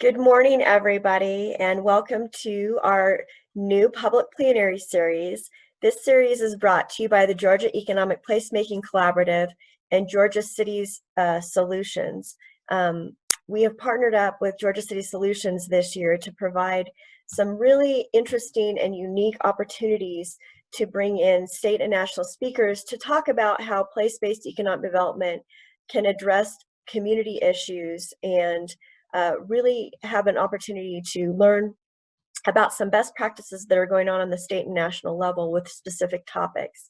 Good morning, everybody, and welcome to our new public plenary series. This series is brought to you by the Georgia Economic Placemaking Collaborative and Georgia Cities Solutions. We have partnered up with Georgia City Solutions this year to provide some really interesting and unique opportunities to bring in state and national speakers to talk about how place-based economic development can address community issues and really have an opportunity to learn about some best practices that are going on the state and national level with specific topics.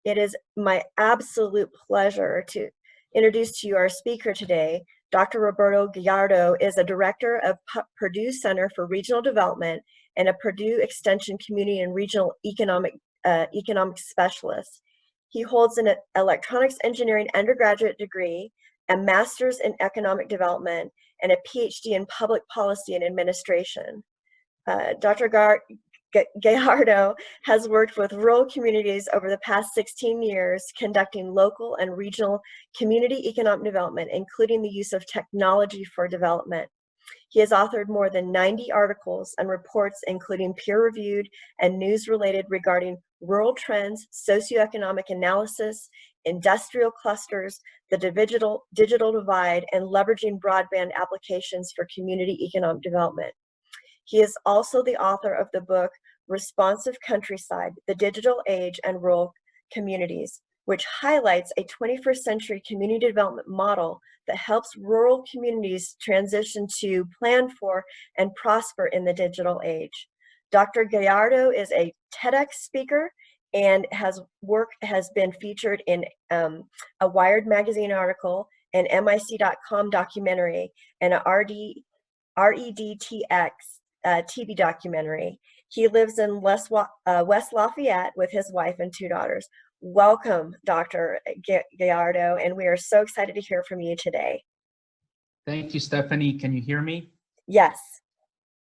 It is my absolute pleasure to introduce to you our speaker today. Dr. Roberto Gallardo is a director of Purdue Center for Regional Development and a Purdue Extension Community and Regional Economic Specialist. He holds an electronics engineering undergraduate degree, a master's in economic development, and a PhD in public policy and administration. Dr. Gallardo has worked with rural communities over the past 16 years, conducting local and regional community economic development, including the use of technology for development. He has authored more than 90 articles and reports, including peer-reviewed and news-related regarding rural trends, socioeconomic analysis, industrial clusters, the digital divide, and leveraging broadband applications for community economic development. He is also the author of the book, Responsive Countryside, The Digital Age and Rural Communities, which highlights a 21st century community development model that helps rural communities transition to, plan for, and prosper in the digital age. Dr. Gallardo is a TEDx speaker and has been featured in a Wired magazine article, an MIC.com documentary, and a REDTX TV documentary. He lives in West Lafayette with his wife and 2 daughters. Welcome, Dr. Gallardo, and we are so excited to hear from you today. Thank you, Stephanie. Can you hear me? Yes.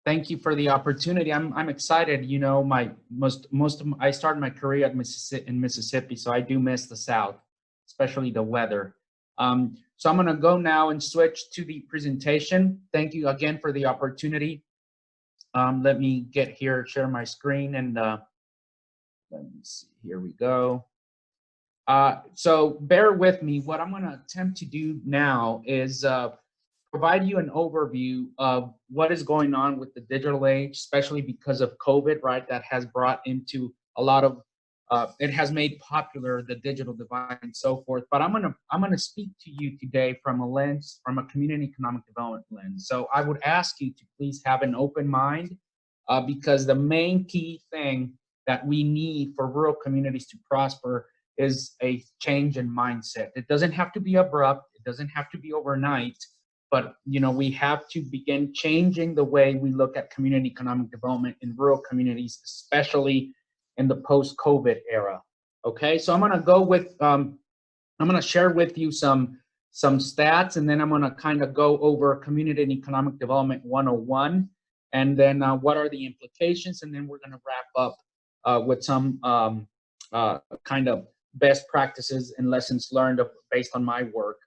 Thank you for the opportunity. I'm excited. You know, I started my career in Mississippi, so I do miss the South, especially the weather. So I'm going to go now and switch to the presentation. Thank you again for the opportunity. Let me get here, share my screen, and let me see. Here we go. So bear with me. What I'm going to attempt to do now is provide you an overview of what is going on with the digital age, especially because of COVID, right? That has brought into a lot of, it has made popular the digital divide and so forth. But I'm gonna speak to you today from a lens, from a community economic development lens. So I would ask you to please have an open mind because the main key thing that we need for rural communities to prosper is a change in mindset. It doesn't have to be abrupt. It doesn't have to be overnight. But you know, we have to begin changing the way we look at community economic development in rural communities, especially in the post-COVID era. Okay, so I'm going to go with, I'm going to share with you some stats, and then I'm going to kind of go over community and economic development 101, and then what are the implications, and then we're going to wrap up with some kind of best practices and lessons learned based on my work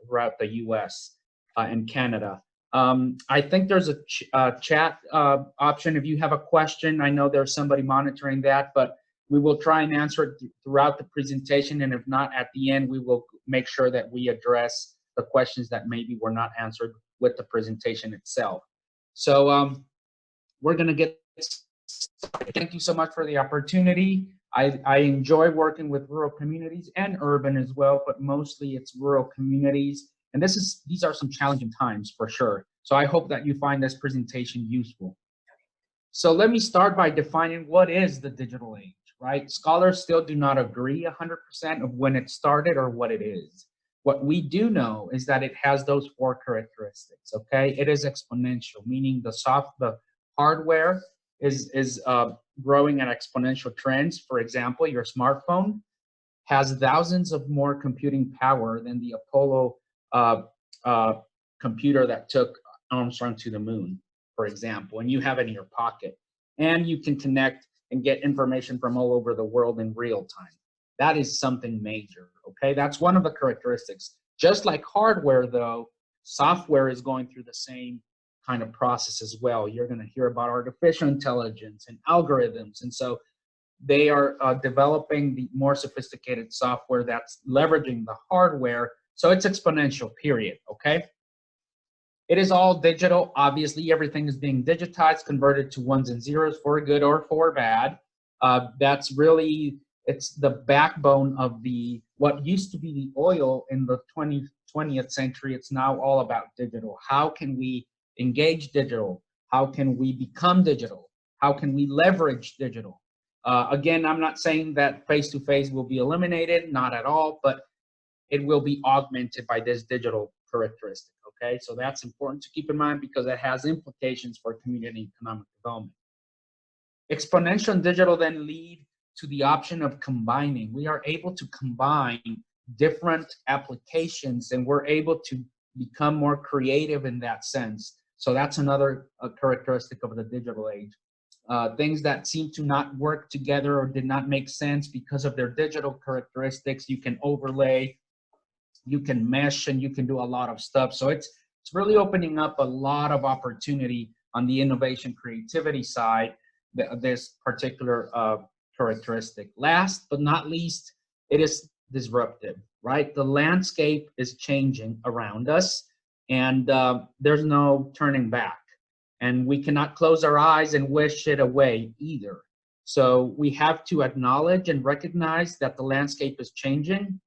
throughout the U.S. And Canada. I think there's a chat option if you have a question. I know there's somebody monitoring that, but we will try and answer it throughout the presentation, and if not, at the end, we will make sure that we address the questions that maybe were not answered with the presentation itself. So we're going to get started. Thank you so much for the opportunity. I enjoy working with rural communities and urban as well, but mostly it's rural communities. And these are some challenging times for sure. So I hope that you find this presentation useful. So let me start by defining what is the digital age, right? Scholars still do not agree 100% of when it started or what it is. What we do know is that it has those 4 characteristics, okay? It is exponential, meaning the hardware is growing at exponential trends. For example, your smartphone has thousands of more computing power than the Apollo computer that took Armstrong to the moon, for example, and you have it in your pocket. And you can connect and get information from all over the world in real time. That is something major, okay? That's one of the characteristics. Just like hardware, though, software is going through the same kind of process as well. You're going to hear about artificial intelligence and algorithms. And so they are developing the more sophisticated software that's leveraging the hardware. So it's exponential, period, okay? It is all digital. Obviously, everything is being digitized, converted to ones and zeros for good or for bad. That's really, it's the backbone of the, what used to be the oil in the 20th century. It's now all about digital. How can we engage digital? How can we become digital? How can we leverage digital? Again, I'm not saying that face-to-face will be eliminated, not at all, but it will be augmented by this digital characteristic, okay? So that's important to keep in mind because it has implications for community economic development. Exponential and digital then lead to the option of combining. We are able to combine different applications and we're able to become more creative in that sense. So that's another characteristic of the digital age. Things that seem to not work together or did not make sense because of their digital characteristics, you can overlay, you can mesh, and you can do a lot of stuff. So it's really opening up a lot of opportunity on the innovation creativity side, this particular characteristic. Last but not least, it is disruptive, right? The landscape is changing around us and there's no turning back. And we cannot close our eyes and wish it away either. So we have to acknowledge and recognize that the landscape is changing.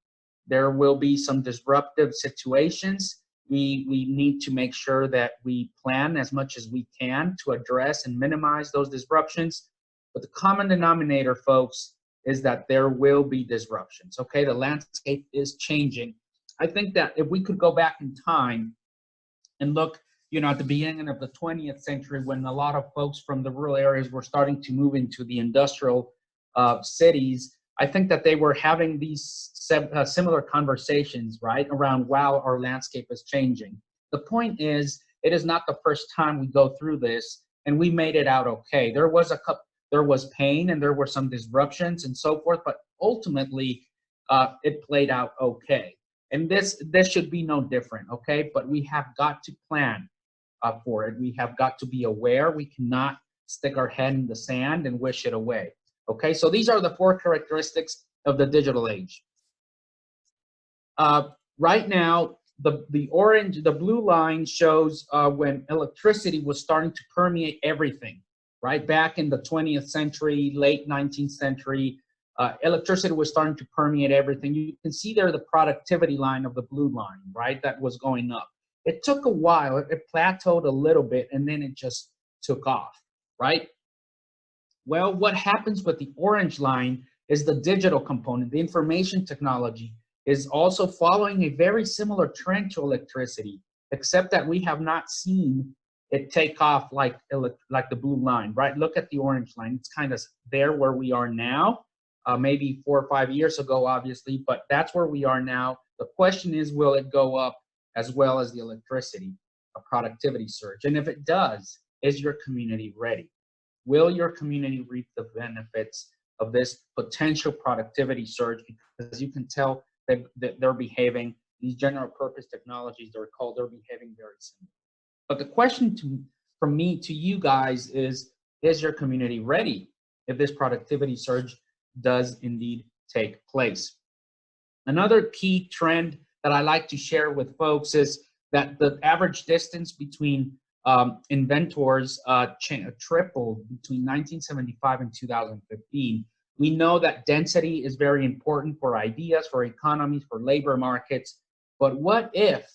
There will be some disruptive situations. We need to make sure that we plan as much as we can to address and minimize those disruptions. But the common denominator, folks, is that there will be disruptions, okay? The landscape is changing. I think that if we could go back in time and look, you know, at the beginning of the 20th century when a lot of folks from the rural areas were starting to move into the industrial cities, I think that they were having these similar conversations, right, around, wow, our landscape is changing. The point is, it is not the first time we go through this, and we made it out okay. There was pain, and there were some disruptions and so forth, but ultimately, it played out okay. And this should be no different, okay? But we have got to plan for it. We have got to be aware. We cannot stick our head in the sand and wish it away. Okay, so these are the 4 characteristics of the digital age. Right now, the blue line shows when electricity was starting to permeate everything, right? Back in the 20th century, late 19th century, electricity was starting to permeate everything. You can see there the productivity line of the blue line, right? That was going up. It took a while, it plateaued a little bit, and then it just took off, right? Well, what happens with the orange line is the digital component. The information technology is also following a very similar trend to electricity, except that we have not seen it take off like the blue line, right? Look at the orange line. It's kind of there where we are now, maybe 4 or 5 years ago, obviously, but that's where we are now. The question is, will it go up as well as the electricity, a productivity surge? And if it does, is your community ready? Will your community reap the benefits of this potential productivity surge? Because you can tell that they're behaving, these general purpose technologies, they're behaving very similar. But the question from me to you guys is your community ready if this productivity surge does indeed take place? Another key trend that I like to share with folks is that the average distance between inventors tripled between 1975 and 2015. We know that density is very important for ideas, for economies, for labor markets. But what if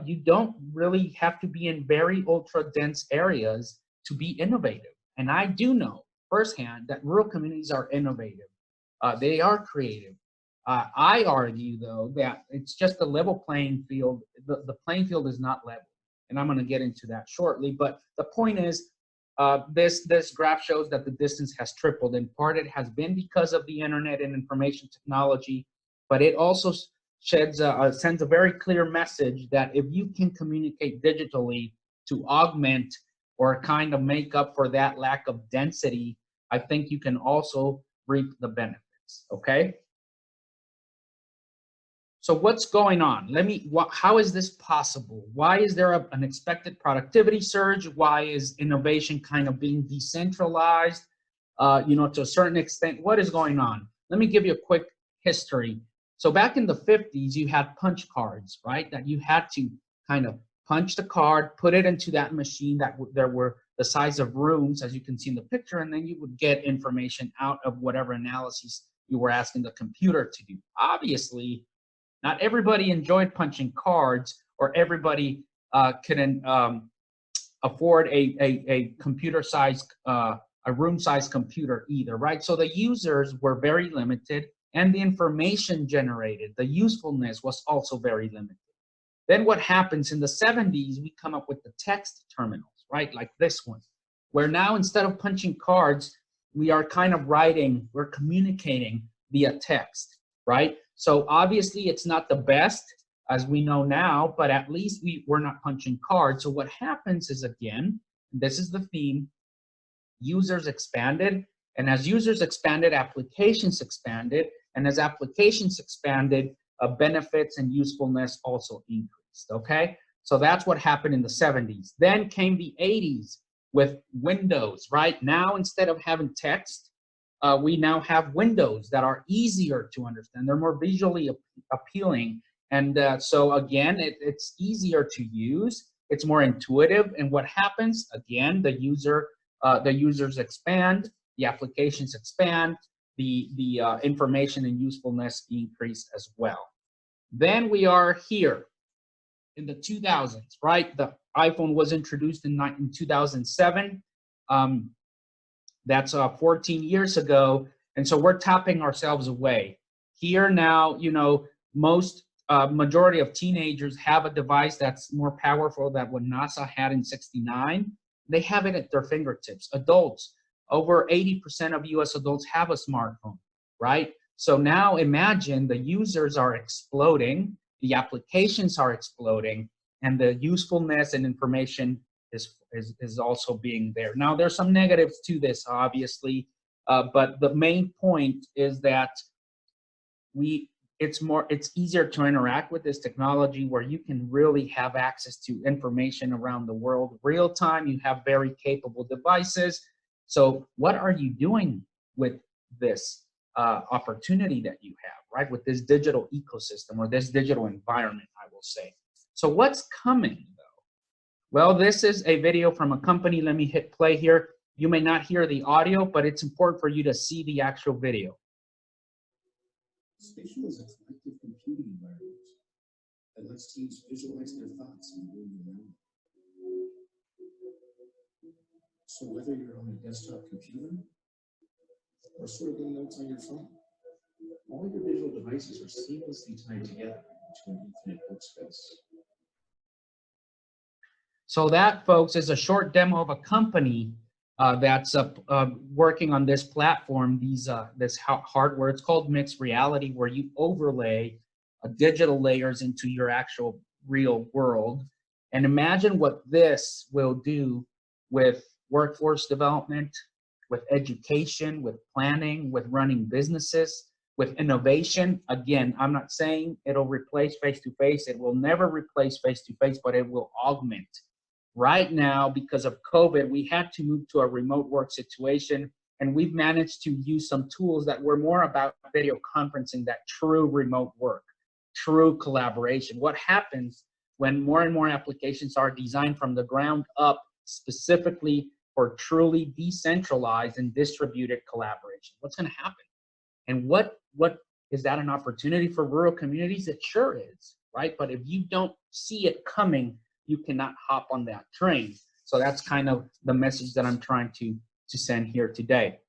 you don't really have to be in very ultra dense areas to be innovative? And I do know firsthand that rural communities are innovative. They are creative. I argue, though, that it's just a level playing field. The playing field is not level, and I'm going to get into that shortly. But the point is, this graph shows that the distance has tripled. In part, it has been because of the internet and information technology, but it also sends a very clear message that if you can communicate digitally to augment or kind of make up for that lack of density, I think you can also reap the benefits, okay? So what's going on? How is this possible? Why is there an expected productivity surge? Why is innovation kind of being decentralized, to a certain extent? What is going on? Let me give you a quick history. So back in the 50s, you had punch cards, right? That you had to kind of punch the card, put it into that machine there were the size of rooms, as you can see in the picture, and then you would get information out of whatever analyses you were asking the computer to do. Obviously, not everybody enjoyed punching cards, or everybody couldn't afford a computer-sized, a room-sized computer either, right? So the users were very limited, and the information generated, the usefulness was also very limited. Then what happens in the 70s, we come up with the text terminals, right? Like this one, where now instead of punching cards, we are kind of we're communicating via text, right? So obviously it's not the best, as we know now, but at least we're not punching cards. So what happens is, again, this is the theme, users expanded, and as users expanded, applications expanded, and as applications expanded, benefits and usefulness also increased, okay? So that's what happened in the 70s. Then came the 80s with Windows, right? Now, instead of having text, we now have windows that are easier to understand. They're more visually appealing. And so again, it's easier to use. It's more intuitive. And what happens, again, the users expand, the applications expand, the information and usefulness increase as well. Then we are here in the 2000s, right? The iPhone was introduced in 2007. That's 14 years ago. And so we're tapping ourselves away. Here now, most majority of teenagers have a device that's more powerful than what NASA had in '69. They have it at their fingertips. Adults, over 80% of US adults have a smartphone, right? So now imagine the users are exploding, the applications are exploding, and the usefulness and information is also being there. Now, there's some negatives to this, obviously, but the main point is that it's easier to interact with this technology, where you can really have access to information around the world real time. You have very capable devices. So what are you doing with this opportunity that you have, right? With this digital ecosystem, or this digital environment, I will say. So what's coming? Well, this is a video from a company. Let me hit play here. You may not hear the audio, but it's important for you to see the actual video. Spatial is a collective computing environment that lets teams visualize their thoughts in the room around them. So whether you're on a desktop computer or sorting notes on your phone, all your visual devices are seamlessly tied together into an infinite workspace. So that, folks, is a short demo of a company that's working on this platform, this hardware. It's called mixed reality, where you overlay digital layers into your actual real world. And imagine what this will do with workforce development, with education, with planning, with running businesses, with innovation. Again, I'm not saying it'll replace face-to-face. It will never replace face-to-face, but it will augment. Right now, because of COVID, we had to move to a remote work situation, and we've managed to use some tools that were more about video conferencing, that true remote work, true collaboration. What happens when more and more applications are designed from the ground up specifically for truly decentralized and distributed collaboration? What's going to happen? And what is that an opportunity for rural communities? It sure is, right? But if you don't see it coming, you cannot hop on that train. So that's kind of the message that I'm trying to send here today.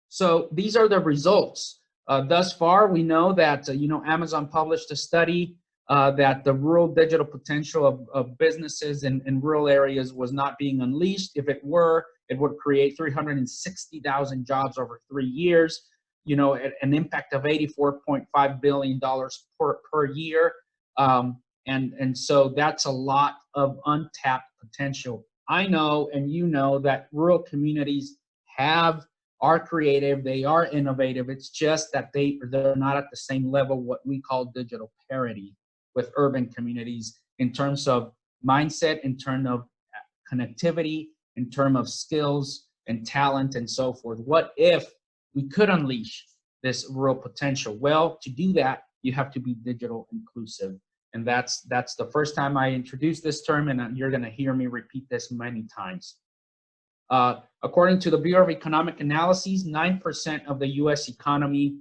So these are the results. Thus far, we know that Amazon published a study that the rural digital potential of businesses in rural areas was not being unleashed. If it were, it would create 360,000 jobs over 3 years. An impact of $84.5 billion per year. And so that's a lot of untapped potential. I know, and that rural communities have are creative, they are innovative. It's just that they're not at the same level, what we call digital parity with urban communities in terms of mindset, in terms of connectivity, in terms of skills and talent and so forth. What if we could unleash this real potential? Well, to do that, you have to be digital inclusive. And that's the first time I introduced this term, and you're going to hear me repeat this many times. According to the Bureau of Economic Analyses, 9% of the U.S. economy,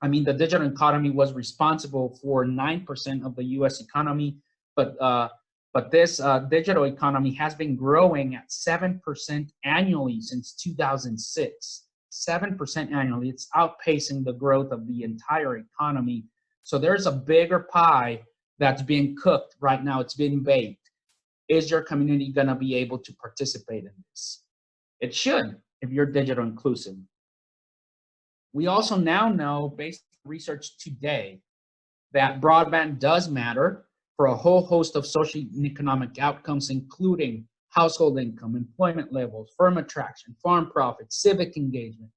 the digital economy was responsible for 9% of the U.S. economy, but this digital economy has been growing at 7% annually since 2006. 7% annually. It's outpacing the growth of the entire economy. So there's a bigger pie that's being cooked right now. It's being baked. Is your community going to be able to participate in this? It should, if you're digital inclusive. We also now know, based on research today, that broadband does matter for a whole host of social and economic outcomes, including household income, employment levels, firm attraction, farm profits, civic engagement,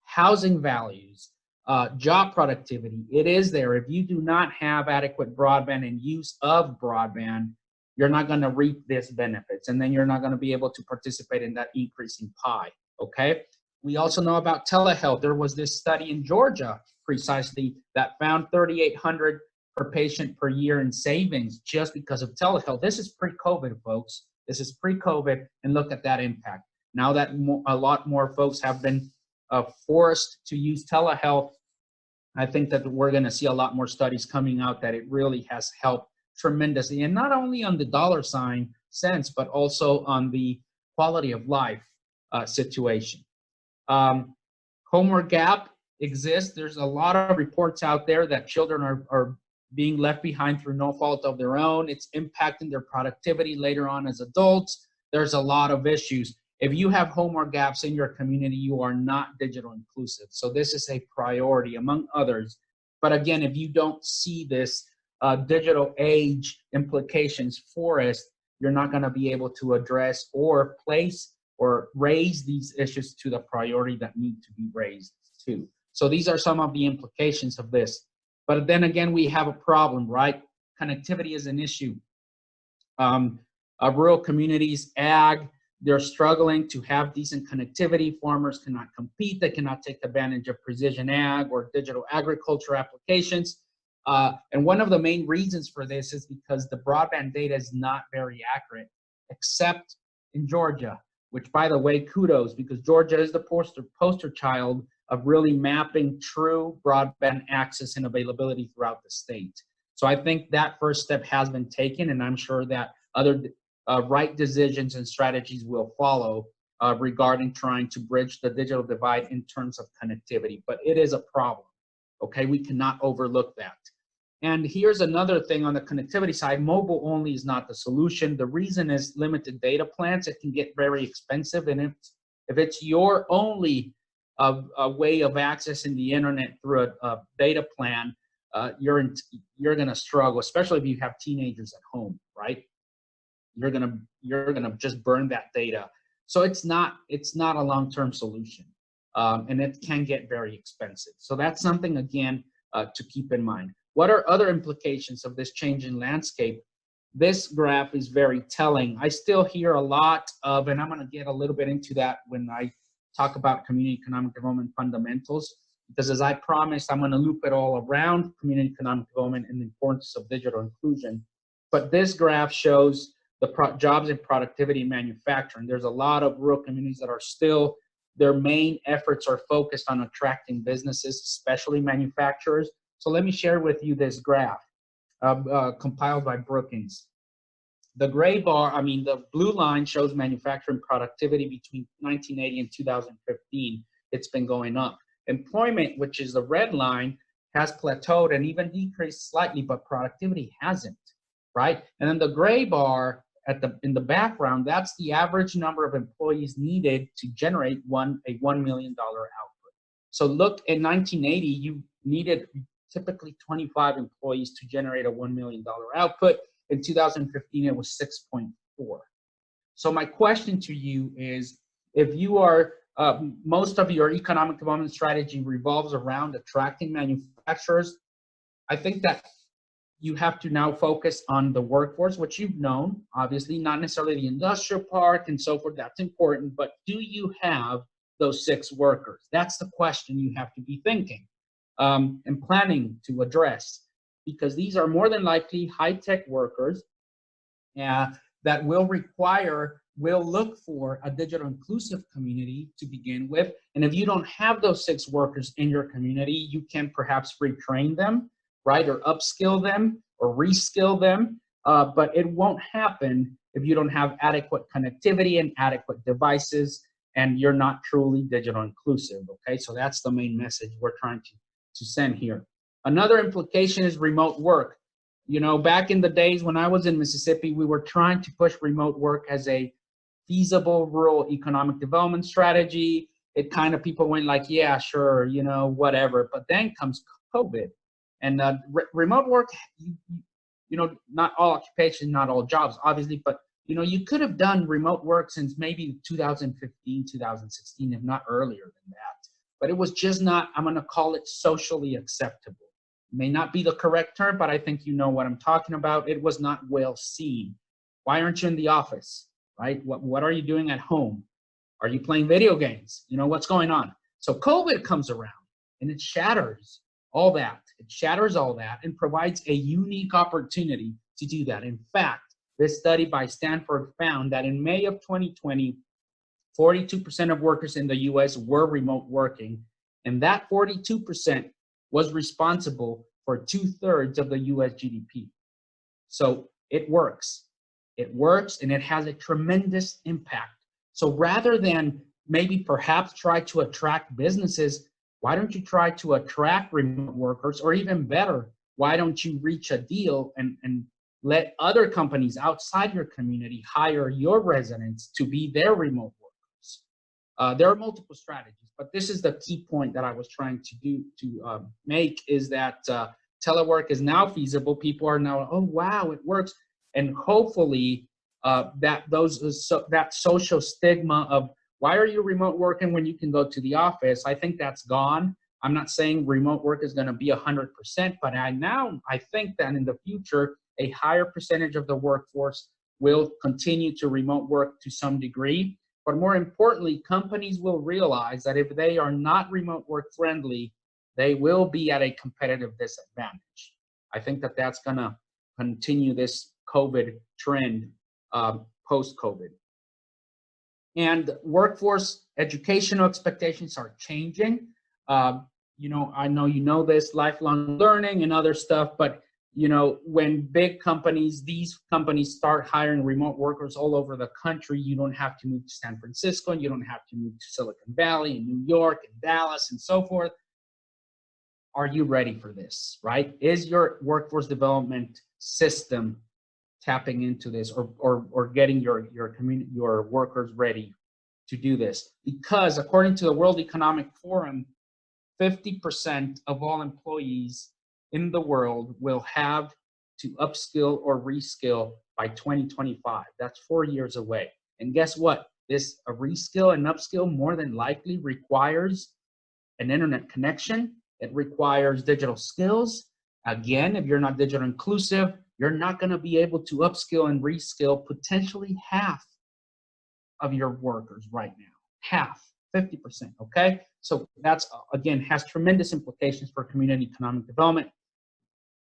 housing values, job productivity. It is there. If you do not have adequate broadband and use of broadband, you're not going to reap these benefits, and then you're not going to be able to participate in that increasing pie, okay? We also know about telehealth. There was this study in Georgia, precisely, that found $3,800 per patient per year in savings just because of telehealth. This is pre-COVID, folks. This is pre-COVID, and look at that impact. Now that a lot more folks have been forced to use telehealth, I think that we're going to see a lot more studies coming out that it really has helped tremendously, and not only on the dollar sign sense, but also on the quality of life situation. Homework gap exists. There's a lot of reports out there that children are being left behind through no fault of their own. It's impacting their productivity later on as adults. There's a lot of issues. If you have homework gaps in your community, you are not digital inclusive. So this is a priority among others. But again, if you don't see this digital age implications for us, you're not going to be able to address or place or raise these issues to the priority that need to be raised too. So these are some of the implications of this. But then again, we have a problem, right? Connectivity is an issue. Rural communities, ag, they're struggling to have decent connectivity. Farmers cannot compete. They cannot take advantage of precision ag or digital agriculture applications. And one of the main reasons for this is because the broadband data is not very accurate, except in Georgia, which, by the way, kudos, because Georgia is the poster child of really mapping true broadband access and availability throughout the state. So I think that first step has been taken, and I'm sure that other right decisions and strategies will follow regarding trying to bridge the digital divide in terms of connectivity. But it is a problem, okay? We cannot overlook that. And here's another thing on the connectivity side. Mobile only is not the solution. The reason is limited data plans. It can get very expensive, and if it's your only way of accessing the internet through a data plan, you're going to struggle, especially if you have teenagers at home, right? You're gonna just burn that data. So it's not a long-term solution, and it can get very expensive. So that's something, again, to keep in mind. What are other implications of this changing landscape? This graph is very telling. I still hear a lot of, and I'm going to get a little bit into that when I talk about community economic development fundamentals, because as I promised, I'm going to loop it all around community economic development and the importance of digital inclusion. But this graph shows the jobs and productivity in manufacturing. There's a lot of rural communities that are still, their main efforts are focused on attracting businesses, especially manufacturers. So let me share with you this graph compiled by Brookings. The gray bar, the blue line shows manufacturing productivity between 1980 and 2015. It's been going up. Employment, which is the red line, has plateaued and even decreased slightly, but productivity hasn't, right? And then the gray bar in the background, that's the average number of employees needed to generate a $1 million output. So look, in 1980, you needed typically 25 employees to generate a $1 million output. In 2015, it was 6.4. So my question to you is, if you are most of your economic development strategy revolves around attracting manufacturers. I think that you have to now focus on the workforce, which you've known, obviously, not necessarily the industrial park and so forth. That's important, but do you have those 6 workers? That's the question you have to be thinking and planning to address, because these are more than likely high-tech workers that will look for a digital inclusive community to begin with. And if you don't have those 6 workers in your community, you can perhaps retrain them, right? Or upskill them or reskill them. But it won't happen if you don't have adequate connectivity and adequate devices and you're not truly digital inclusive, okay? So that's the main message we're trying to send here. Another implication is remote work. You know, back in the days when I was in Mississippi, we were trying to push remote work as a feasible rural economic development strategy. It kind of, people went like, yeah, sure, you know, whatever. But then comes COVID. And remote work, you know, not all occupations, not all jobs, obviously, but, you know, you could have done remote work since maybe 2015, 2016, if not earlier than that. But it was just not, I'm going to call it socially acceptable. It may not be the correct term, but I think you know what I'm talking about. It was not well seen. Why aren't you in the office, right? What are you doing at home? Are you playing video games? You know, what's going on? So COVID comes around and it shatters all that. It shatters all that and provides a unique opportunity to do that. In fact, this study by Stanford found that in May of 2020, 42% of workers in the US were remote working, and that 42% was responsible for 2/3 of the US GDP. So it works. It works and it has a tremendous impact. So rather than maybe perhaps try to attract businesses, why don't you try to attract remote workers? Or even better, why don't you reach a deal and let other companies outside your community hire your residents to be their remote workers? There are multiple strategies, but this is the key point that I was trying to make, is that telework is now feasible. People are now, oh, wow, it works. And hopefully that social stigma of, why are you remote working when you can go to the office? I think that's gone. I'm not saying remote work is going to be 100%, but I think that in the future, a higher percentage of the workforce will continue to remote work to some degree. But more importantly, companies will realize that if they are not remote work friendly, they will be at a competitive disadvantage. I think that that's going to continue this COVID trend post-COVID. And workforce educational expectations are changing. You know, I know you know this, lifelong learning and other stuff, but you know, when big companies, these companies start hiring remote workers all over the country, you don't have to move to San Francisco, and you don't have to move to Silicon Valley and New York and Dallas and so forth. Are you ready for this, right? Is your workforce development system tapping into this, or getting your workers ready to do this? Because according to the World Economic Forum, 50% of all employees in the world will have to upskill or reskill by 2025. That's 4 years away. And guess what? A reskill and upskill more than likely requires an internet connection. It requires digital skills. Again, if you're not digital inclusive, you're not going to be able to upskill and reskill potentially half of your workers right now. Half, 50%, okay? So that's, again, has tremendous implications for community economic development.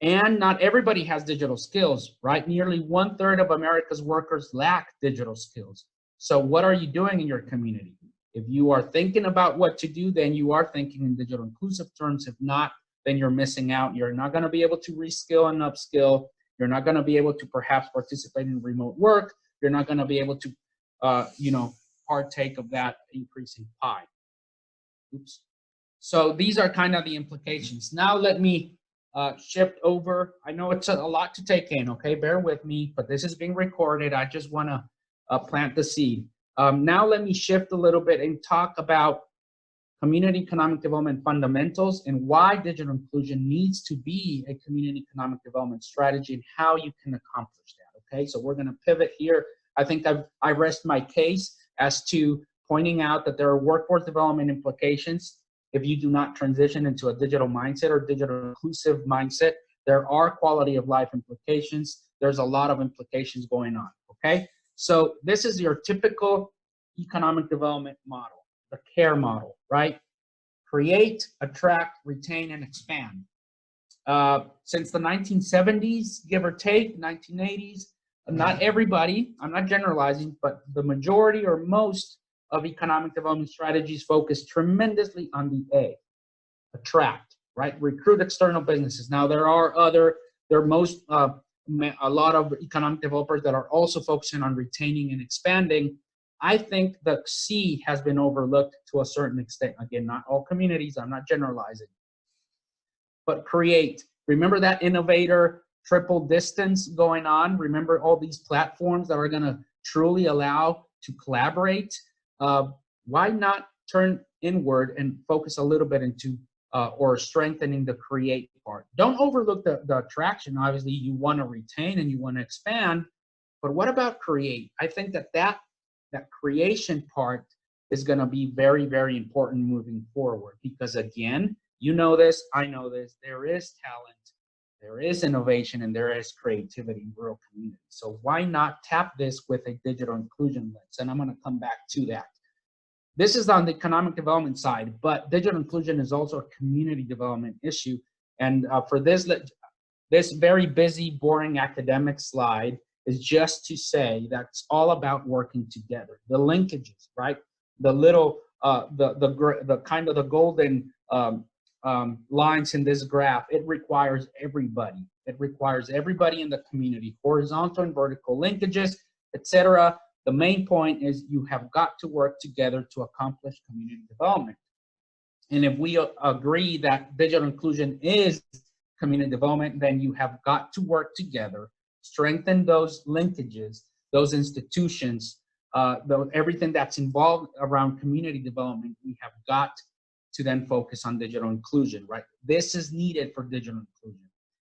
And not everybody has digital skills, right? Nearly 1/3 of America's workers lack digital skills. So what are you doing in your community? If you are thinking about what to do, then you are thinking in digital inclusive terms. If not, then you're missing out. You're not going to be able to reskill and upskill. You're not going to be able to perhaps participate in remote work. You're not going to be able to, partake of that increasing pie. Oops. So these are kind of the implications. Now let me shift over. I know it's a lot to take in, okay? Bear with me, but this is being recorded. I just want to plant the seed. Now let me shift a little bit and talk about community economic development fundamentals and why digital inclusion needs to be a community economic development strategy and how you can accomplish that, okay? So we're going to pivot here. I think I rest my case as to pointing out that there are workforce development implications if you do not transition into a digital mindset or digital inclusive mindset. There are quality of life implications. There's a lot of implications going on, okay? So this is your typical economic development model, the CARE model, right? Create, attract, retain, and expand. Since the 1970s, give or take, 1980s, not everybody, I'm not generalizing, but the majority or most of economic development strategies focus tremendously on the A, attract, right? Recruit external businesses. Now, there are a lot of economic developers that are also focusing on retaining and expanding. I think the C has been overlooked to a certain extent. Again, not all communities, I'm not generalizing. But create. Remember that innovator triple distance going on? Remember all these platforms that are going to truly allow to collaborate? Why not turn inward and focus a little bit into or strengthening the create part? Don't overlook the attraction. Obviously, you want to retain and you want to expand, but what about create? I think that creation part is going to be very, very important moving forward, because again, you know this, I know this, there is talent, there is innovation, and there is creativity in rural communities. So why not tap this with a digital inclusion lens? And I'm going to come back to that. This is on the economic development side, but digital inclusion is also a community development issue. And for this very busy, boring academic slide is just to say that it's all about working together. The linkages, right? The little, the kind of the golden lines in this graph, it requires everybody. It requires everybody in the community, horizontal and vertical linkages, etc. The main point is you have got to work together to accomplish community development. And if we agree that digital inclusion is community development, then you have got to work together, strengthen those linkages, those institutions, everything that's involved around community development. We have got to then focus on digital inclusion, right? This is needed for digital inclusion.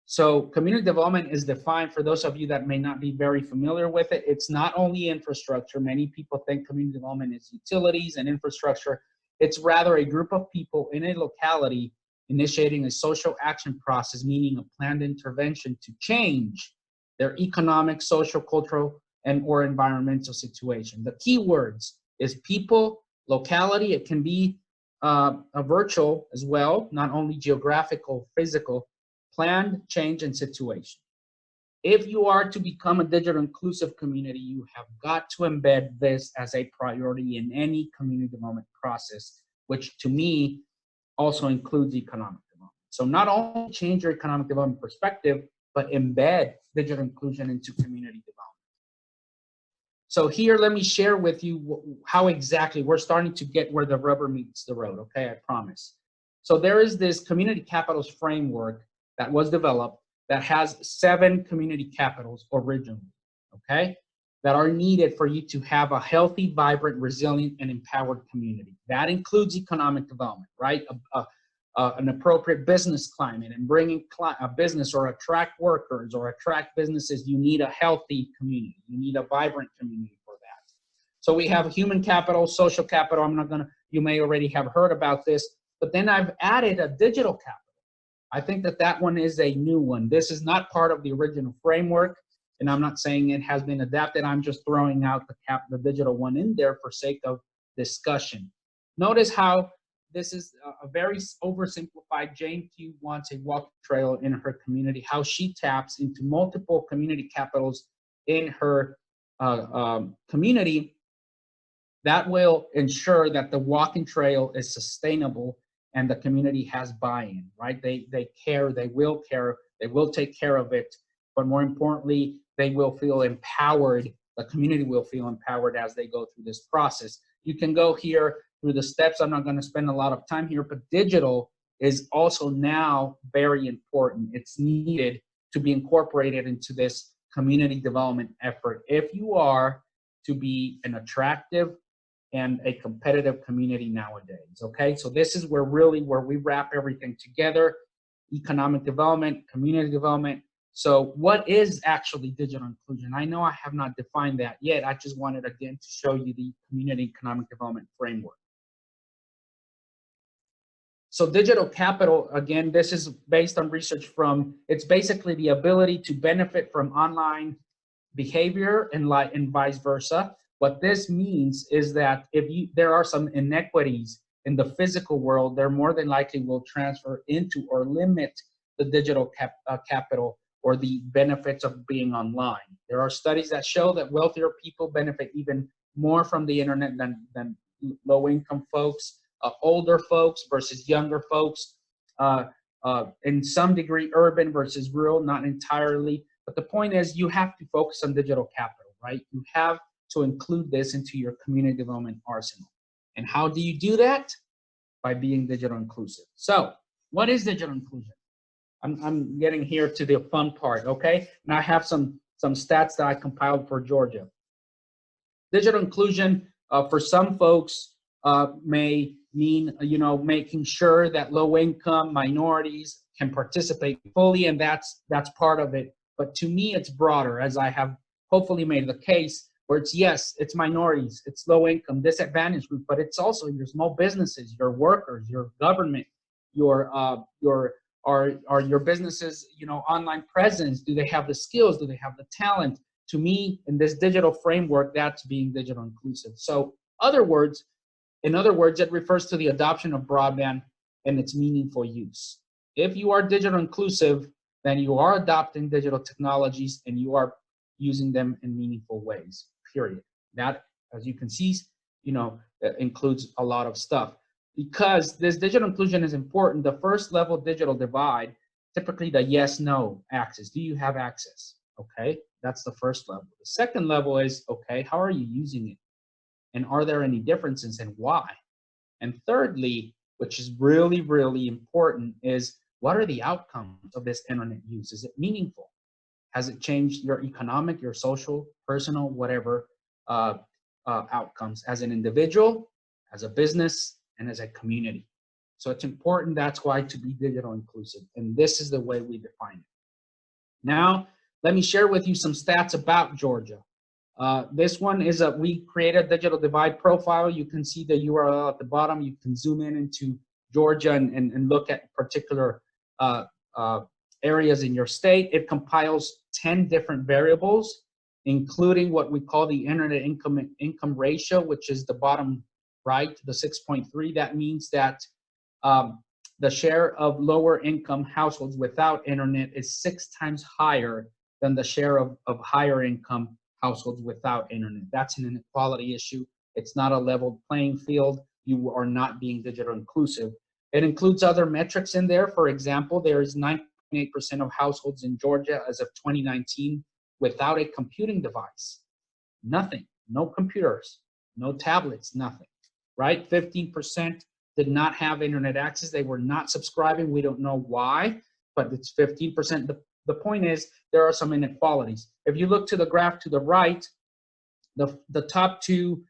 So community development is defined, for those of you that may not be very familiar with it, it's not only infrastructure. Many people think community development is utilities and infrastructure. It's rather a group of people in a locality initiating a social action process, meaning a planned intervention to change their economic, social, cultural, and or environmental situation. The key words is people, locality. It can be a virtual as well, not only geographical, physical, planned change and situation. If you are to become a digital inclusive community, you have got to embed this as a priority in any community development process, which to me also includes economic development. So not only change your economic development perspective, but embed digital inclusion into community development. So here, let me share with you how exactly we're starting to get where the rubber meets the road, okay, I promise. So there is this community capitals framework that was developed that has 7 community capitals originally, okay, that are needed for you to have a healthy, vibrant, resilient, and empowered community. That includes economic development, right? An appropriate business climate and bringing a business or attract workers or attract businesses. You need a healthy community. You need a vibrant community for that. So we have human capital, social capital. You may already have heard about this, but then I've added a digital capital. I think that one is a new one. This is not part of the original framework, and I'm not saying it has been adapted. I'm just throwing out the digital one in there for sake of discussion. Notice how this is a very oversimplified. Jane Q wants a walking trail in her community, how she taps into multiple community capitals in her community. That will ensure that the walking trail is sustainable and the community has buy-in, right? They care, they will take care of it, but more importantly, they will feel empowered. The community will feel empowered as they go through this process. You can go here through the steps. I'm not going to spend a lot of time here, but digital is also now very important. It's needed to be incorporated into this community development effort if you are to be an attractive and a competitive community nowadays, okay? So this is where we wrap everything together: economic development, community development, So what is actually digital inclusion? I know I have not defined that yet. I just wanted, again, to show you the community economic development framework. So digital capital, again, this is based on research from, it's basically the ability to benefit from online behavior and vice versa. What this means is that if there are some inequities in the physical world, they're more than likely will transfer into or limit the digital capital or the benefits of being online. There are studies that show that wealthier people benefit even more from the internet than low-income folks. Older folks versus younger folks, in some degree urban versus rural, not entirely. But the point is you have to focus on digital capital, right? You have to include this into your community development arsenal. And how do you do that? By being digital inclusive. So what is digital inclusion? I'm getting here to the fun part, okay? And I have some stats that I compiled for Georgia. Digital inclusion for some folks may mean, making sure that low-income minorities can participate fully, and that's part of it. But to me, it's broader, as I have hopefully made the case, where it's, yes, it's minorities, it's low-income, disadvantaged group, but it's also your small businesses, your workers, your government, your businesses, online presence. Do they have the skills? Do they have the talent? To me, in this digital framework, that's being digital inclusive. So, in other words, it refers to the adoption of broadband and its meaningful use. If you are digital inclusive, then you are adopting digital technologies and you are using them in meaningful ways, period. That, as you can see, includes a lot of stuff. Because this digital inclusion is important, the first level digital divide, typically the yes-no axis. Do you have access? Okay, that's the first level. The second level is, okay, how are you using it? And are there any differences and why? And thirdly, which is really, really important, is what are the outcomes of this internet use? Is it meaningful? Has it changed your economic, your social, personal, whatever outcomes as an individual, as a business, and as a community? So it's important, that's why, to be digital inclusive. And this is the way we define it. Now, let me share with you some stats about Georgia. This one is we created a digital divide profile. You can see the URL at the bottom. You can zoom in into Georgia and look at particular areas in your state. It compiles 10 different variables, including what we call the internet income ratio, which is the bottom right, the 6.3. That means that the share of lower income households without internet is 6 times higher than the share of higher income households without internet. That's an inequality issue. It's not a level playing field. You are not being digital inclusive. It includes other metrics in there. For example, there is 9.8% of households in Georgia as of 2019 without a computing device. Nothing, no computers, no tablets, nothing, right? 15% did not have internet access. They were not subscribing. We don't know why, but it's 15%. The point is, there are some inequalities. If you look to the graph to the right, the top two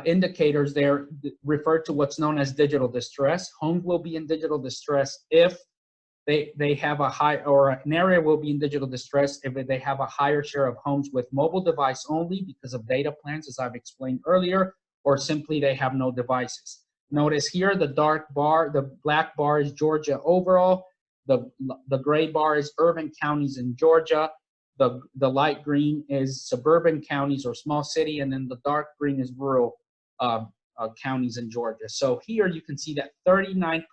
indicators there refer to what's known as digital distress. Homes will be in digital distress if they have a high, or an area will be in digital distress if they have a higher share of homes with mobile device only because of data plans, as I've explained earlier, or simply they have no devices. Notice here the dark bar, the black bar is Georgia overall. The gray bar is urban counties in Georgia. The light green is suburban counties or small city, and then the dark green is rural counties in Georgia. So here you can see that 39%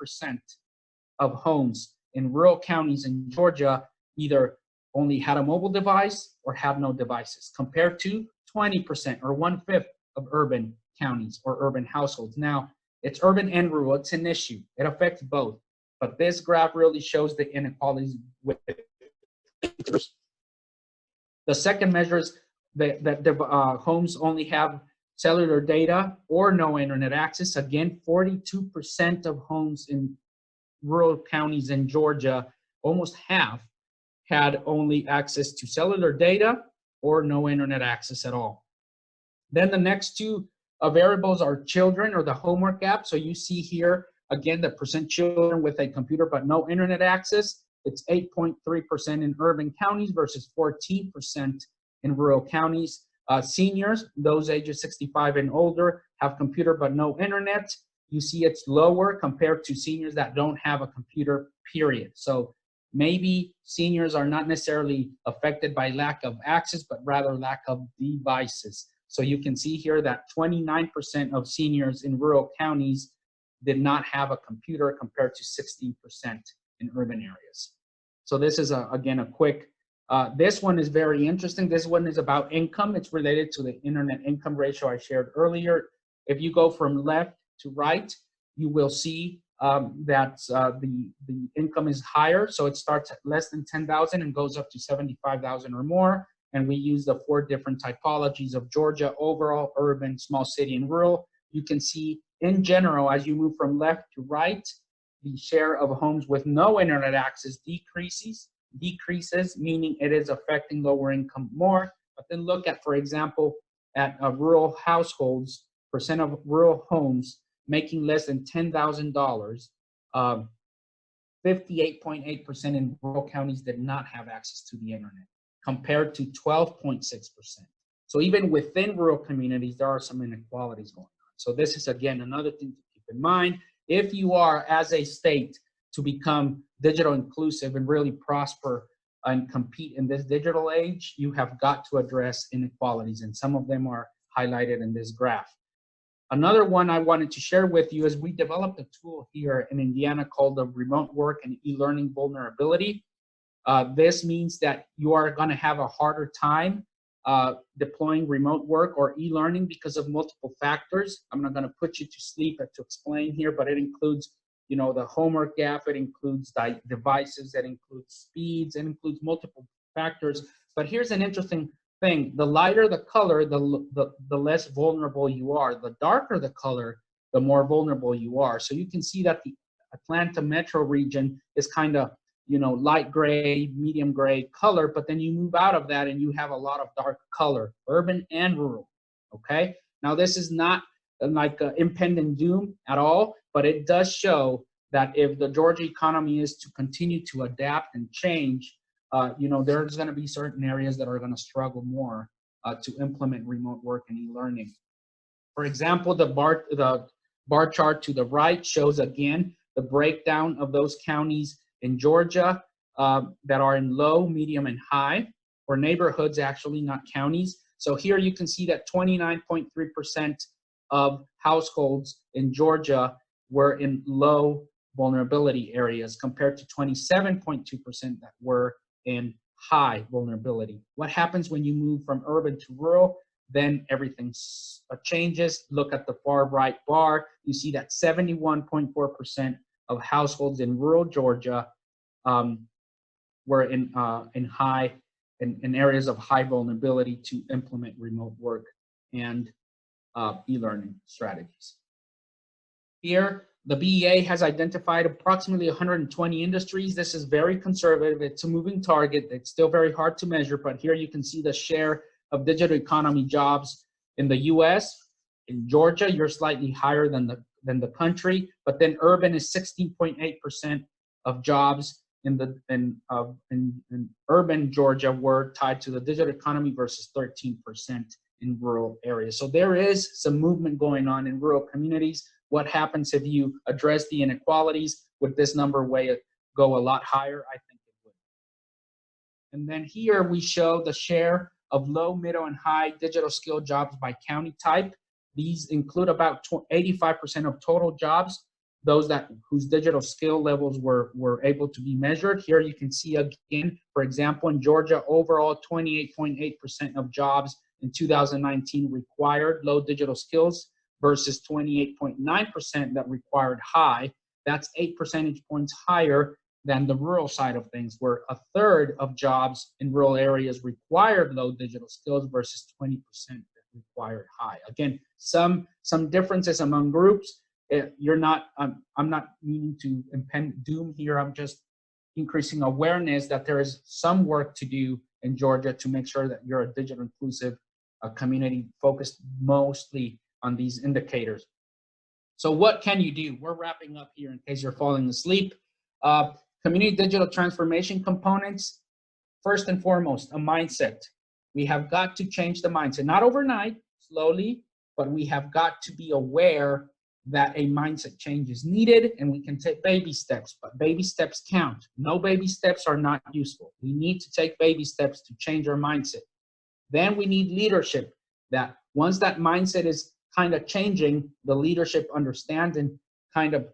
of homes in rural counties in Georgia either only had a mobile device or have no devices, compared to 20% or 1/5 of urban counties or urban households. Now, it's urban and rural, it's an issue. It affects both. But this graph really shows the inequalities with the second measures that homes only have cellular data or no internet access. Again, 42% of homes in rural counties in Georgia, almost half, had only access to cellular data or no internet access at all. Then the next two variables are children, or the homework gap. So you see here, again, the percent children with a computer but no internet access. It's 8.3% in urban counties versus 14% in rural counties. Seniors, those ages 65 and older, have computer but no internet. You see it's lower compared to seniors that don't have a computer, period. So maybe seniors are not necessarily affected by lack of access, but rather lack of devices. So you can see here that 29% of seniors in rural counties did not have a computer compared to 16% in urban areas. So this is, again, a quick, this one is very interesting. This one is about income. It's related to the internet income ratio I shared earlier. If you go from left to right, you will see that the income is higher. So it starts at less than 10,000 and goes up to 75,000 or more. And we use the 4 different typologies of Georgia: overall, urban, small city, and rural. You can see in general, as you move from left to right, the share of homes with no internet access decreases, meaning it is affecting lower income more. But then look at, for example, at rural households, percent of rural homes making less than $10,000, 58.8% in rural counties did not have access to the internet, compared to 12.6%. So even within rural communities, there are some inequalities going on. So this is, again, another thing to keep in mind. If you are, as a state, to become digital inclusive and really prosper and compete in this digital age, you have got to address inequalities, and some of them are highlighted in this graph. Another one I wanted to share with you is we developed a tool here in Indiana called the Remote Work and E-Learning Vulnerability. This means that you are going to have a harder time deploying remote work or e-learning because of multiple factors. I'm not going to put you to sleep to explain here, but it includes, you know, the homework gap, it includes devices, it includes speeds, it includes multiple factors. But here's an interesting thing: the lighter the color, the less vulnerable you are. The darker the color, the more vulnerable you are. So you can see that the Atlanta metro region is kind of, you know, light gray, medium gray color, but then you move out of that and you have a lot of dark color, urban and rural, okay? Now, this is not like impending doom at all, but it does show that if the Georgia economy is to continue to adapt and change, you know, there's gonna be certain areas that are gonna struggle more to implement remote work and e-learning. For example, the bar chart to the right shows, again, the breakdown of those counties in Georgia that are in low, medium, and high, or neighborhoods actually, not counties. So here you can see that 29.3% of households in Georgia were in low vulnerability areas compared to 27.2% that were in high vulnerability. What happens when you move from urban to rural? Then everything changes. Look at the far right bar. You see that 71.4% of households in rural Georgia were in areas of high vulnerability to implement remote work and e-learning strategies. Here, the BEA has identified approximately 120 industries. This is very conservative. It's a moving target. It's still very hard to measure, but here you can see the share of digital economy jobs in the US. In Georgia, you're slightly higher than the country, but then urban is 16.8% of jobs in urban Georgia were tied to the digital economy versus 13% in rural areas. So there is some movement going on in rural communities. What happens if you address the inequalities? Would this number go a lot higher? I think it would. And then here we show the share of low, middle, and high digital skill jobs by county type. These include about 85% of total jobs, those whose digital skill levels were able to be measured. Here you can see again, for example, in Georgia, overall 28.8% of jobs in 2019 required low digital skills versus 28.9% that required high. That's 8 percentage points higher than the rural side of things, where a third of jobs in rural areas required low digital skills versus 20% that required high. Again, some differences among groups. I'm not meaning to impend doom here. I'm just increasing awareness that there is some work to do in Georgia to make sure that you're a digital inclusive community focused mostly on these indicators. So what can you do? We're wrapping up here in case you're falling asleep. Community digital transformation components, first and foremost, a mindset. We have got to change the mindset, not overnight, slowly, but we have got to be aware that a mindset change is needed, and we can take baby steps, but baby steps count. No baby steps are not useful. We need to take baby steps to change our mindset. Then we need leadership, that once that mindset is kind of changing, the leadership understands and kind of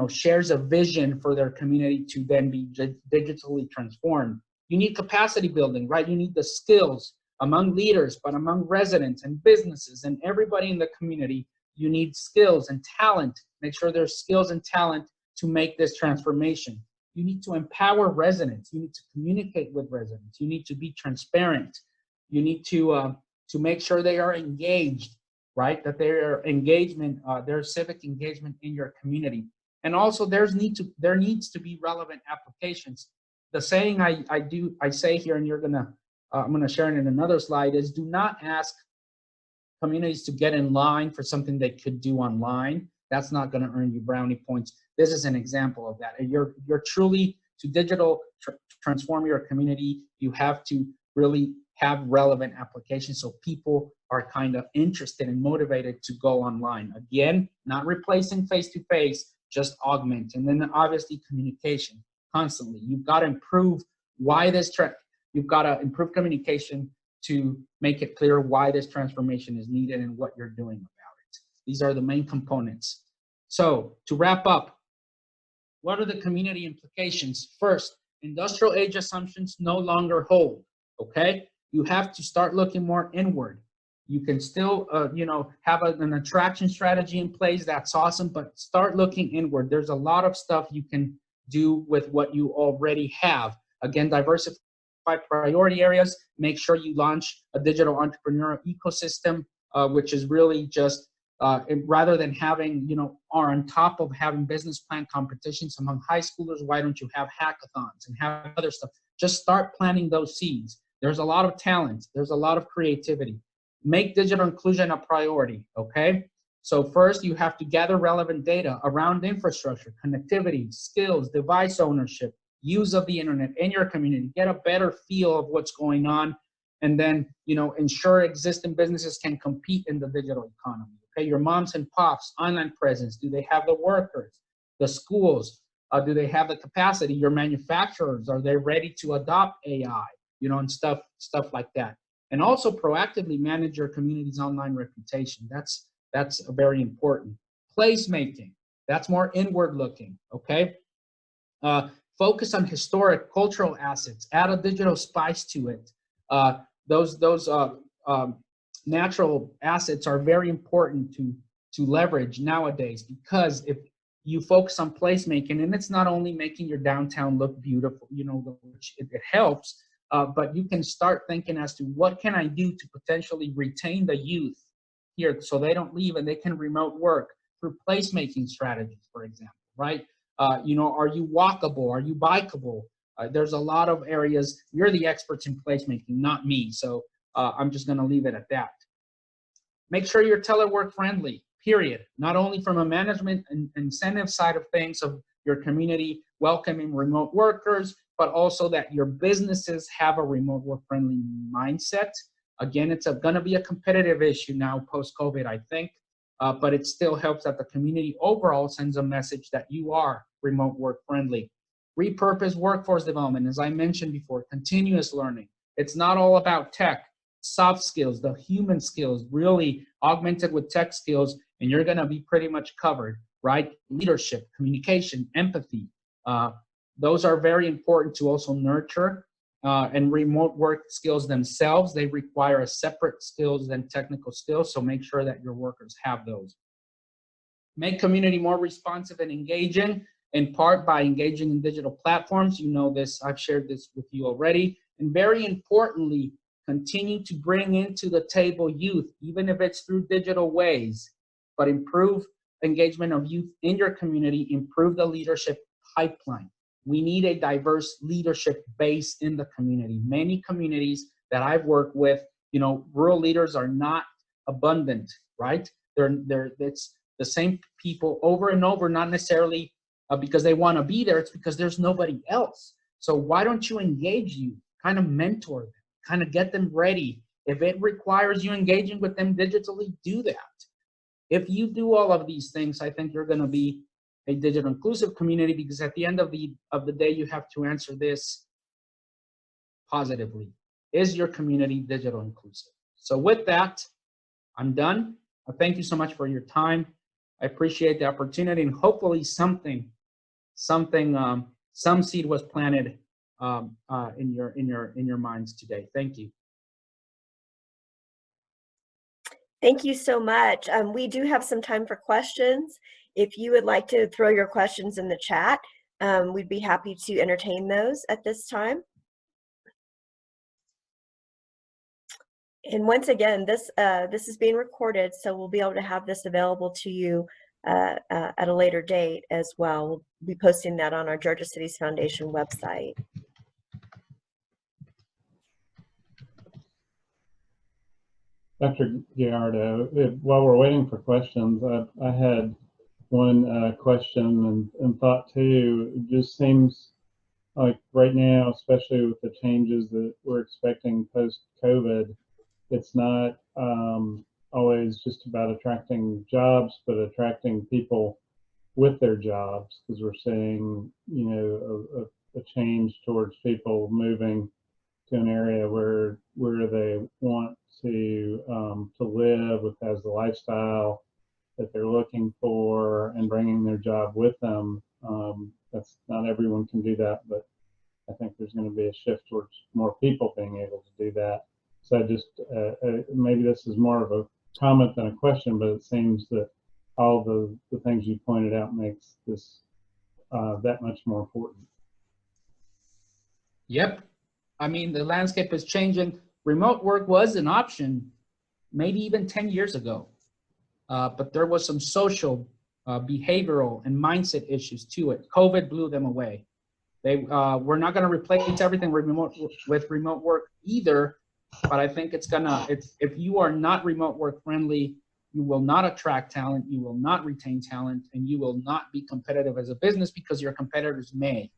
shares a vision for their community to then be digitally transformed. You need capacity building, right? You need the skills among leaders, but among residents and businesses and everybody in the community. You need skills and talent. Make sure there's skills and talent to make this transformation. You need to empower residents. You need to communicate with residents. You need to be transparent. You need to make sure they are engaged, right? That their engagement, their civic engagement in your community. And also there needs to be relevant applications. The saying I say here, and I'm gonna share it in another slide, is do not ask communities to get in line for something they could do online. That's not gonna earn you brownie points. This is an example of that. And you're truly, to digital transform your community, you have to really have relevant applications so people are kind of interested and motivated to go online. Again, not replacing face-to-face, just augment. And then obviously communication constantly. You've got to improve you've got to improve communication to make it clear why this transformation is needed and what you're doing about it. These are the main components. So to wrap up, what are the community implications? First, industrial age assumptions no longer hold, okay? You have to start looking more inward. You can still, have an attraction strategy in place. That's awesome, but start looking inward. There's a lot of stuff you can do with what you already have. Again, diversify priority areas. Make sure you launch a digital entrepreneurial ecosystem, which is really just, rather than having, or on top of having business plan competitions among high schoolers, why don't you have hackathons and have other stuff? Just start planting those seeds. There's a lot of talent. There's a lot of creativity. Make digital inclusion a priority, okay? So first, you have to gather relevant data around infrastructure, connectivity, skills, device ownership, use of the internet in your community. Get a better feel of what's going on, and then, ensure existing businesses can compete in the digital economy, okay? Your moms and pops, online presence. Do they have the workers? The schools, do they have the capacity? Your manufacturers, are they ready to adopt AI? And stuff like that. And also proactively manage your community's online reputation. That's very important. Placemaking, that's more inward looking, okay? Focus on historic cultural assets, add a digital spice to it. Those natural assets are very important to leverage nowadays, because if you focus on placemaking, and it's not only making your downtown look beautiful, which it helps, but you can start thinking as to what can I do to potentially retain the youth here so they don't leave and they can remote work through placemaking strategies, for example, right? Are you walkable? Are you bikeable? There's a lot of areas. You're the experts in placemaking, not me. So I'm just going to leave it at that. Make sure you're telework friendly, period. Not only from a management and incentive side of things of your community welcoming remote workers, but also that your businesses have a remote work friendly mindset. Again, it's going to be a competitive issue now post-COVID, I think, but it still helps that the community overall sends a message that you are remote work friendly. Repurpose workforce development, as I mentioned before, continuous learning. It's not all about tech, soft skills, the human skills, really augmented with tech skills, and you're going to be pretty much covered, right? Leadership, communication, empathy. Those are very important to also nurture, and remote work skills themselves, they require a separate skills than technical skills, so make sure that your workers have those. Make community more responsive and engaging, in part by engaging in digital platforms. You know this, I've shared this with you already. And very importantly, continue to bring into the table youth, even if it's through digital ways, but improve engagement of youth in your community, improve the leadership pipeline. We need a diverse leadership base in the community. Many communities that I've worked with, rural leaders are not abundant, right? It's the same people over and over, not necessarily because they want to be there. It's because there's nobody else. So why don't you engage you, kind of mentor them, kind of get them ready. If it requires you engaging with them digitally, do that. If you do all of these things, I think you're going to be a digital inclusive community, because at the end of the day, you have to answer this positively. Is your community digital inclusive? So with that, I'm done. Thank you so much for your time. I appreciate the opportunity, and hopefully some seed was planted in your minds today. Thank you. Thank you so much. We do have some time for questions. If you would like to throw your questions in the chat, we'd be happy to entertain those at this time. And once again, this is being recorded, so we'll be able to have this available to you at a later date as well. We'll be posting that on our Georgia Cities Foundation website. Dr. Gallardo, while we're waiting for questions, I had one question and thought too. It just seems like right now, especially with the changes that we're expecting post-COVID, it's not always just about attracting jobs, but attracting people with their jobs, because we're seeing, you know, a change towards people moving to an area where they want to live, which has the lifestyle that they're looking for, and bringing their job with them. That's not everyone can do that, but I think there's going to be a shift towards more people being able to do that. So I just maybe this is more of a comment than a question, but it seems that all the things you pointed out makes this that much more important. Yep. I mean, the landscape is changing. Remote work was an option maybe even 10 years ago, but there was some social, behavioral, and mindset issues to it. COVID blew them away. We're not going to replace everything with remote work either, but I think if you are not remote work friendly, you will not attract talent, you will not retain talent, and you will not be competitive as a business, because your competitors may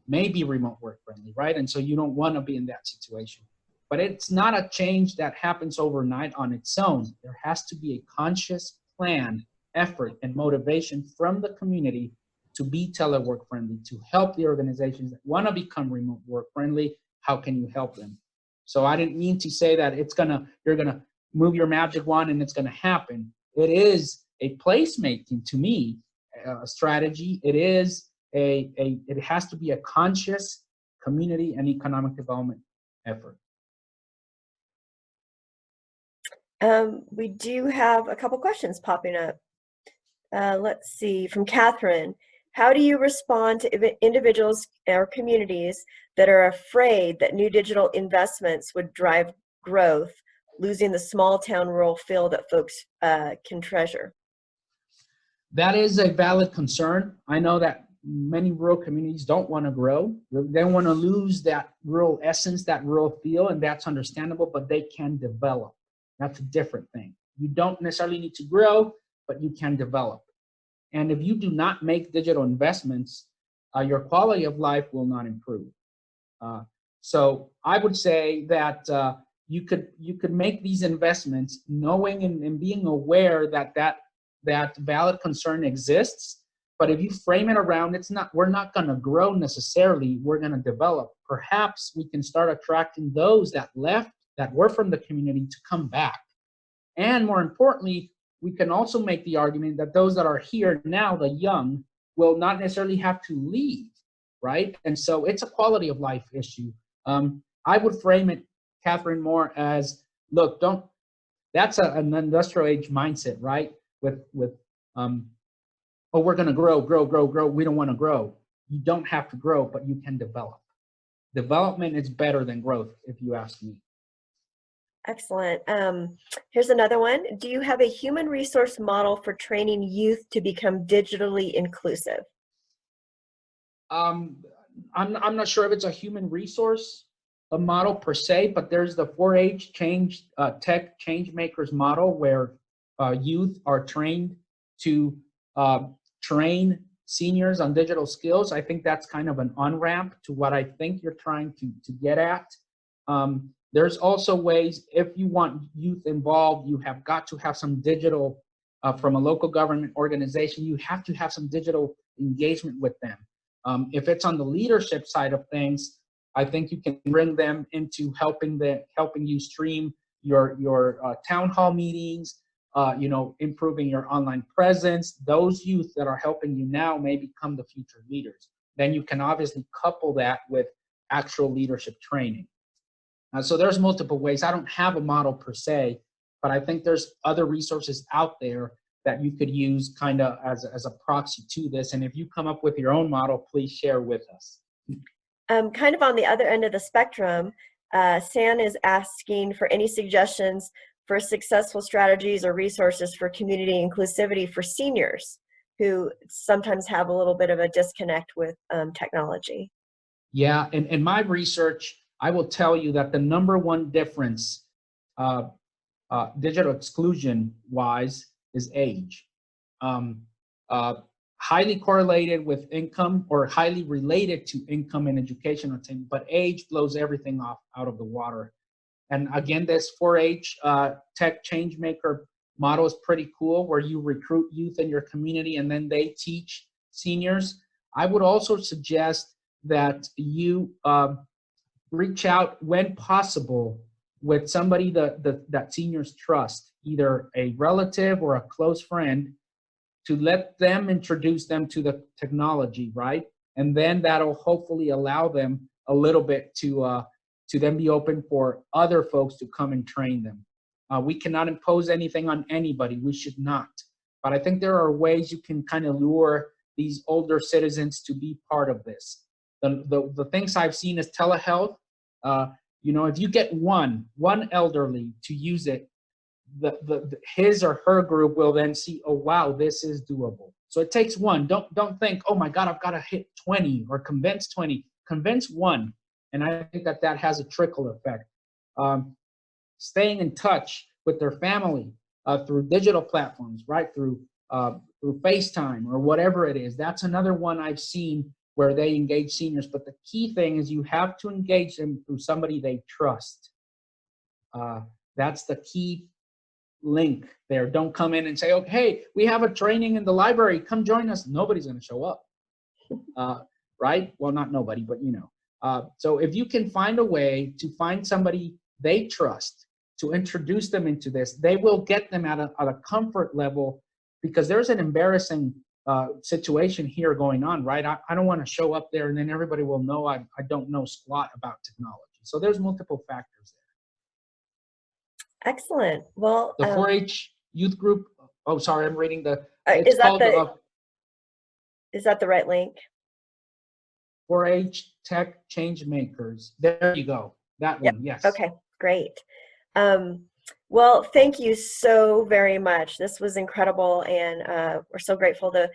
be remote work friendly, right? And so you don't want to be in that situation. But it's not a change that happens overnight on its own. There has to be a conscious plan, effort, and motivation from the community to be telework friendly, to help the organizations that want to become remote work friendly. How can you help them? So I didn't mean to say that you're gonna move your magic wand and it's gonna happen. It is a placemaking, to me, strategy. It has to be a conscious community and economic development effort. We do have a couple questions popping up. Let's see, from Catherine. How do you respond to individuals or communities that are afraid that new digital investments would drive growth, losing the small town rural feel that folks can treasure? That is a valid concern. I know that many rural communities don't want to grow. They want to lose that rural essence, that rural feel, and that's understandable, but they can develop. That's a different thing. You don't necessarily need to grow, but you can develop. And if you do not make digital investments, your quality of life will not improve. So I would say that you could make these investments knowing and being aware that valid concern exists. But if you frame it around, we're not going to grow necessarily, we're going to develop. Perhaps we can start attracting those that were from the community to come back. And more importantly, we can also make the argument that those that are here now, the young, will not necessarily have to leave, right? And so it's a quality of life issue. I would frame it, Catherine, more as, look, that's an industrial age mindset, right? Oh, we're going to grow. We don't want to grow. You don't have to grow, but you can develop. Development is better than growth, if you ask me. Excellent. Here's another one. Do you have a human resource model for training youth to become digitally inclusive? I'm not sure if it's a human resource model per se, but there's the 4-H tech change makers model, where youth are trained to train seniors on digital skills. I think that's kind of an on-ramp to what I think you're trying to get at. There's also ways, if you want youth involved, you have got to have some digital, from a local government organization, you have to have some digital engagement with them. If it's on the leadership side of things, I think you can bring them into helping you stream your town hall meetings, improving your online presence. Those youth that are helping you now may become the future leaders. Then you can obviously couple that with actual leadership training. So there's multiple ways. I don't have a model per se, but I think there's other resources out there that you could use kind of as a proxy to this. And if you come up with your own model, please share with us. Kind of on the other end of the spectrum, San is asking for any suggestions for successful strategies or resources for community inclusivity for seniors who sometimes have a little bit of a disconnect with technology. Yeah, in my research, I will tell you that the number one difference digital exclusion wise is age. Highly correlated with income or highly related to income and education attainment, but age blows everything out of the water. And again, this 4-H tech change maker model is pretty cool, where you recruit youth in your community and then they teach seniors. I would also suggest that you reach out when possible with somebody that seniors trust, either a relative or a close friend, to let them introduce them to the technology, right? And then that'll hopefully allow them a little bit to then be open for other folks to come and train them. We cannot impose anything on anybody. We should not. But I think there are ways you can kind of lure these older citizens to be part of this. The things I've seen is telehealth. If you get one elderly to use it, his or her group will then see, oh wow, this is doable. So it takes one. Don't think, oh my God, I've got to hit 20 or convince 20. Convince one, and I think that has a trickle effect. Staying in touch with their family through digital platforms, right? Through FaceTime or whatever it is. That's another one I've seen where they engage seniors. But the key thing is you have to engage them through somebody they trust. That's the key link there. Don't come in and say, oh, hey, we have a training in the library. Come join us. Nobody's going to show up. Right? Well, not nobody, but so if you can find a way to find somebody they trust to introduce them into this, they will get them at a comfort level, because there's an embarrassing situation here going on, right? I don't want to show up there and then everybody will know I don't know squat about technology. So there's multiple factors there. Excellent. Well, the 4-H youth group. Oh, sorry, I'm reading the. Is that the right link? 4-H Tech Change Makers. There you go. That one. Yes. Okay. Great. Well, thank you so very much. This was incredible, and we're so grateful to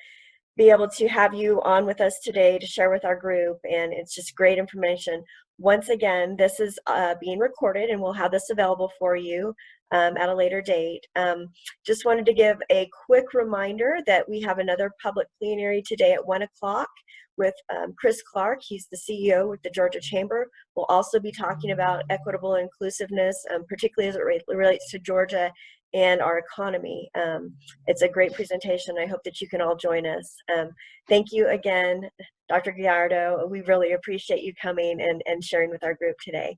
be able to have you on with us today to share with our group, and it's just great information. Once again, this is being recorded, and we'll have this available for you at a later date. Just wanted to give a quick reminder that we have another public plenary today at 1 o'clock with Chris Clark. He's the CEO with the Georgia Chamber. We'll also be talking about equitable inclusiveness, particularly as it relates to Georgia and our economy. It's a great presentation. I hope that you can all join us. Thank you again, Dr. Gallardo. We really appreciate you coming and sharing with our group today.